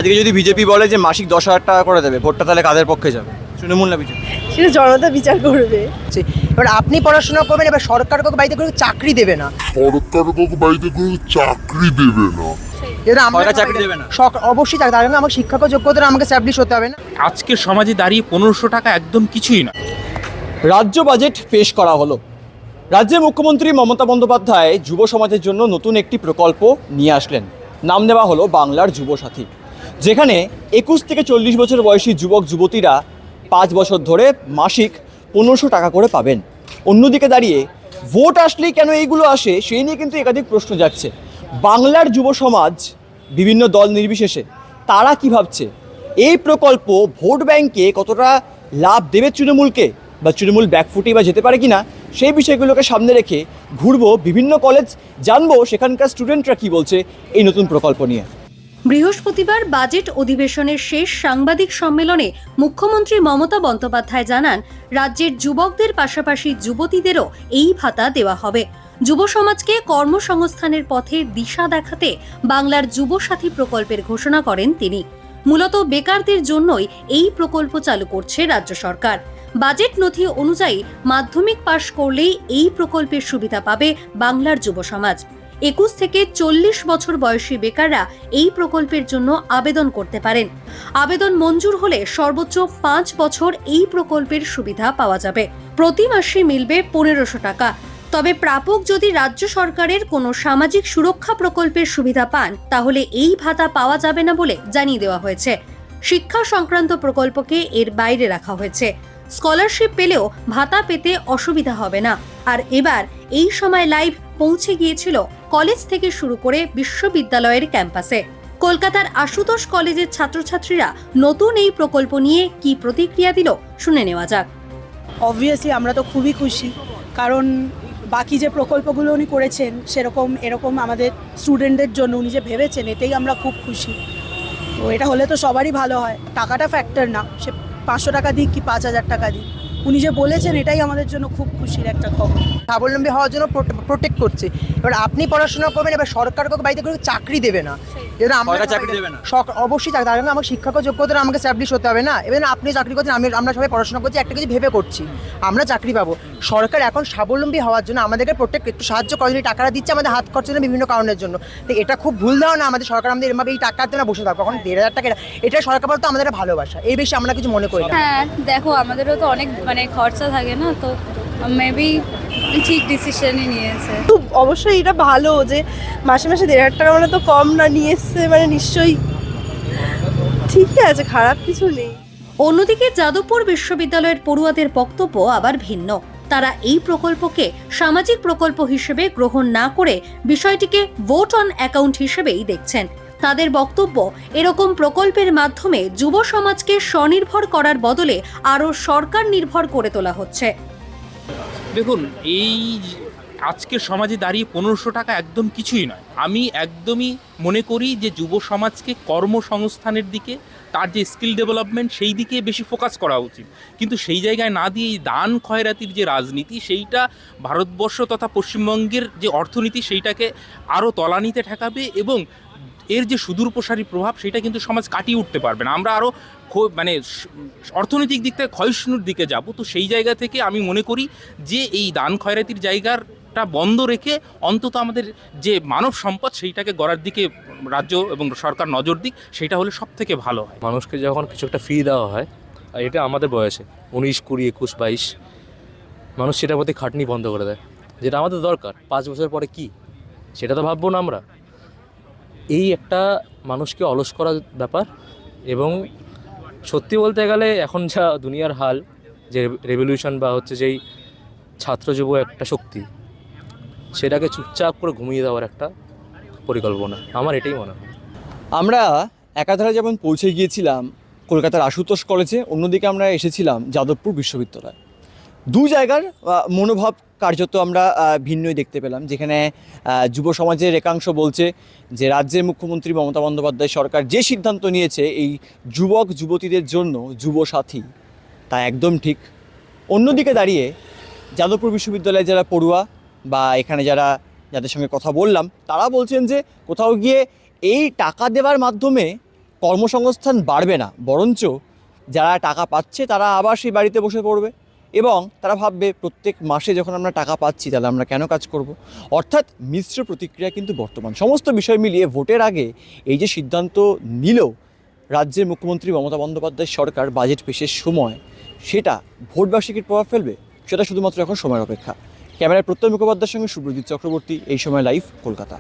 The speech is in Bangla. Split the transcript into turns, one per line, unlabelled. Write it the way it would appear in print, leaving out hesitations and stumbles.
আজকে যদি বিজেপি বলে যে মাসিক 10,000 টাকা করে দেবে, ভোটটা তাহলে কাদের পক্ষে যাবে? তৃণমূল না বিজেপি?
সেটা জনতা বিচার করবে। এবার আপনি পড়াশোনা করবেন, এবার সরকার কাউকে বাড়িতে করে চাকরি দেবে না। এবার আমরা
সরকার চাকরি দেবে না?
অবশ্যই চাকরি, তার জন্য আমাকে শিক্ষাগত যোগ্যতা আমাকে স্ট্যাবলিশ হতে হবে না।
আজকের সমাজে দাঁড়িয়ে 1500 টাকা একদম কিছুই না।
রাজ্য বাজেট পেশ করা হলো। রাজ্যের মুখ্যমন্ত্রী মমতা বন্দ্যোপাধ্যায় যুব সমাজের জন্য নতুন একটি প্রকল্প নিয়ে আসলেন। নাম দেওয়া হলো বাংলার যুবসাথী, যেখানে 21 থেকে 40 বছর বয়সী যুবক যুবতীরা 5 বছর ধরে মাসিক 1500 টাকা করে পাবেন। অন্যদিকে দাঁড়িয়ে ভোট আসলেই কেন এইগুলো আসে সেই নিয়ে কিন্তু একাধিক প্রশ্ন যাচ্ছে। বাংলার যুব সমাজ বিভিন্ন দল নির্বিশেষে তারা কি ভাবছে, এই প্রকল্প ভোট ব্যাংকে কতটা লাভ দেবে তৃণমূলকে, বা তৃণমূল ব্যাকফুটে বা যেতে পারে কিনা, সেই বিষয়গুলোকে সামনে রেখে ঘুরবো বিভিন্ন কলেজ, জানবো সেখানকার স্টুডেন্টরা কি বলছে এই নতুন প্রকল্প নিয়ে।
বৃহস্পতিবার বাজেট অধিবেশনের শেষ সাংবাদিক সম্মেলনে মুখ্যমন্ত্রী মমতা বন্দ্যোপাধ্যায় জানান, রাজ্যের যুবকদের পাশাপাশি যুবতীদেরও এই ভাতা দেওয়া হবে। যুব সমাজকে কর্মসংস্থানের পথে দিশা দেখাতে বাংলার যুবসাথী প্রকল্পের ঘোষণা করেন তিনি। মূলত বেকারদের জন্যই এই প্রকল্প চালু করছে রাজ্য সরকার। বাজেট নথি অনুযায়ী মাধ্যমিক পাশ করলেই এই প্রকল্পের সুবিধা পাবে বাংলার যুব সমাজ। 21 থেকে 40 বছর বয়সী বেকাররা এই প্রকল্পের জন্য আবেদন করতে পারেন। আবেদন মঞ্জুর হলে সর্বোচ্চ 5 বছর এই প্রকল্পের সুবিধা পাওয়া যাবে। প্রতি মাসে মিলবে 1500 টাকা। তবে প্রাপক যদি রাজ্য সরকারের কোনো সামাজিক সুরক্ষা প্রকল্পের সুবিধা পান, তাহলে এই ভাতা পাওয়া যাবে না বলে জানিয়ে দেওয়া হয়েছে। শিক্ষা সংক্রান্ত প্রকল্পকে এর বাইরে রাখা হয়েছে। স্কলারশিপ পেলেও ভাতা পেতে অসুবিধা হবে না। আর এবার এই সময় লাইভ পৌঁছে গিয়েছিল কলেজ থেকে শুরু করে বিশ্ববিদ্যালয়ের ক্যাম্পাসে। কলকাতার আশুতোষ কলেজের ছাত্রছাত্রীরা নতুন এই প্রকল্প নিয়ে কি প্রতিক্রিয়া দিল শুনে নেওয়া যাক।
অবভিয়াসলি আমরা তো খুবই খুশি, কারণ বাকি যে প্রকল্পগুলো উনি করেছেন এরকম আমাদের স্টুডেন্টদের জন্য উনি যে ভেবেছেন, এতেই আমরা খুব খুশি। তো এটা হলে তো সবারই ভালো হয়। টাকাটা ফ্যাক্টর না, সে 500 টাকা দিক কি 5000 টাকা দিক, উনি যে বলেছেন এটাই আমাদের জন্য খুব খুশির একটা খবর।
স্বাবলম্বী হওয়ার জন্য প্রোটেক্ট করছে। এবার আপনি পড়াশোনা করবেন, এবার সরকার কাউকে বাড়িতে করে চাকরি দেবে না। এবার আমরা
সরকার চাকরি দেবে না?
অবশ্যই চাকরি, তার জন্য আমাকে শিক্ষাগত যোগ্যতা আমাকে স্ট্যাবলিশ হতে হবে না। এবার আপনি চাকরি করছেন, আমরা সবাই পড়াশোনা করছি, একটা কিছু ভেবে করছি, আমরা চাকরি পাবো। সরকার এখন স্বাবলম্বী হওয়ার জন্য আমাদেরকে একটু সাহায্য করে, টাকাটা দিচ্ছে আমাদের হাত খরচের জন্য বিভিন্ন কারণের জন্য। তো এটা খুব ভুল দেওয়া না আমাদের সরকার, আমাদের এরকম এই টাকার জন্য বসে থাকবো। এখন 1,500 টাকা এটা সরকার বলতো আমাদের ভালোবাসা, এই বেশি আমরা কিছু মনে করি না।
হ্যাঁ দেখো, আমাদেরও তো অনেক খরচা থাকে না, তো মেবি ঠিক ডিসিশনই নিয়েছে।
অবশ্যই এটা ভালো যে মাসে মাসে 1,500 টাকা মানে তো কম না, নিয়ে এসছে মানে নিশ্চয়ই ঠিকই আছে, খারাপ কিছু নেই।
অন্যদিকে যাদবপুর বিশ্ববিদ্যালয়ের পড়ুয়াদের বক্তব্য আবার ভিন্ন। তারা এই প্রকল্পকে সামাজিক প্রকল্প হিসেবে গ্রহণ না করে বিষয়টিকে ভোট অন অ্যাকাউন্ট হিসেবেই দেখছেন। তাদের বক্তব্য, এরকম প্রকল্পের মাধ্যমে যুব সমাজকে স্বনির্ভর করার বদলে আরও সরকার নির্ভর করে তোলা হচ্ছে।
দেখুন, এই আজকের সমাজে দাঁড়িয়ে 1500 টাকা একদম কিছুই নয়। আমি একদমই মনে করি যে যুব সমাজকে কর্মসংস্থানের দিকে, তার যে স্কিল ডেভেলপমেন্ট সেই দিকে বেশি ফোকাস করা উচিত। কিন্তু সেই জায়গায় না দিয়ে এই দান খয়রাতির যে রাজনীতি, সেইটা ভারতবর্ষ তথা পশ্চিমবঙ্গের যে অর্থনীতি সেইটাকে আরও তলানিতে ঠেকাবে, এবং এর যে সুদূরপ্রসারী প্রভাব সেটা কিন্তু সমাজ কাটিয়ে উঠতে পারবে না। আমরা আরও অর্থনৈতিক দিক থেকে ক্ষয়িষ্ণুর দিকে যাব। তো সেই জায়গা থেকে আমি মনে করি যে এই দান খয়রাতির জায়গাটা বন্ধ রেখে অন্তত আমাদের যে মানব সম্পদ সেইটাকে গড়ার দিকে রাজ্য এবং সরকার নজর দিক, সেটা হলে সব থেকে ভালো হয়।
মানুষকে যখন কিছু একটা ফ্রি দেওয়া হয়, আর এটা আমাদের বয়সে 19, 20, 21, 22, মানুষ সেটার প্রতি খাটনি বন্ধ করে দেয়, যেটা আমাদের দরকার। 5 বছর পরে কি সেটা তো ভাববো না আমরা। এই একটা মানুষকে অলস করার ব্যাপার। এবং সত্যি বলতে গেলে এখন যা দুনিয়ার হাল, যে রেভলিউশন বা হচ্ছে যেই ছাত্র যুব একটা শক্তি, সেটাকে চুপচাপ করে ঘুমিয়ে দেওয়ার একটা পরিকল্পনা, আমার এটাই মনে হয়।
আমরা একাধারে যেমন পৌঁছে গিয়েছিলাম কলকাতার আশুতোষ কলেজে, অন্যদিকে আমরা এসেছিলাম যাদবপুর বিশ্ববিদ্যালয়। দু জায়গার মনোভাব কার্যত আমরা ভিন্নই দেখতে পেলাম, যেখানে যুব সমাজের একাংশ বলছে যে রাজ্যের মুখ্যমন্ত্রী মমতা বন্দ্যোপাধ্যায় সরকার যে সিদ্ধান্ত নিয়েছে এই যুবক যুবতীদের জন্য যুবসাথী, তা একদম ঠিক। অন্যদিকে দাঁড়িয়ে যাদবপুর বিশ্ববিদ্যালয়ে যারা পড়ুয়া বা এখানে যাদের সঙ্গে কথা বললাম, তারা বলছেন যে কোথাও গিয়ে এই টাকা দেওয়ার মাধ্যমে কর্মসংস্থান বাড়বে না, বরঞ্চ যারা টাকা পাচ্ছে তারা আবার সেই বাড়িতে বসে পড়বে এবং তারা ভাববে প্রত্যেক মাসে যখন আমরা টাকা পাচ্ছি তাহলে আমরা কেন কাজ করব। অর্থাৎ মিশ্র প্রতিক্রিয়া কিন্তু বর্তমান। সমস্ত বিষয় মিলিয়ে ভোটের আগে এই যে সিদ্ধান্ত নিল রাজ্যের মুখ্যমন্ত্রী মমতা বন্দ্যোপাধ্যায় সরকার বাজেট পেশের সময়, সেটা ভোটবার্ষিকীর প্রভাব ফেলবে, সেটা শুধুমাত্র এখন সময়ের অপেক্ষা। ক্যামেরায় প্রত্যয় মুখোপাধ্যায়ের সঙ্গে সুব্রজিৎ চক্রবর্তী, এই সময় লাইভ, কলকাতা।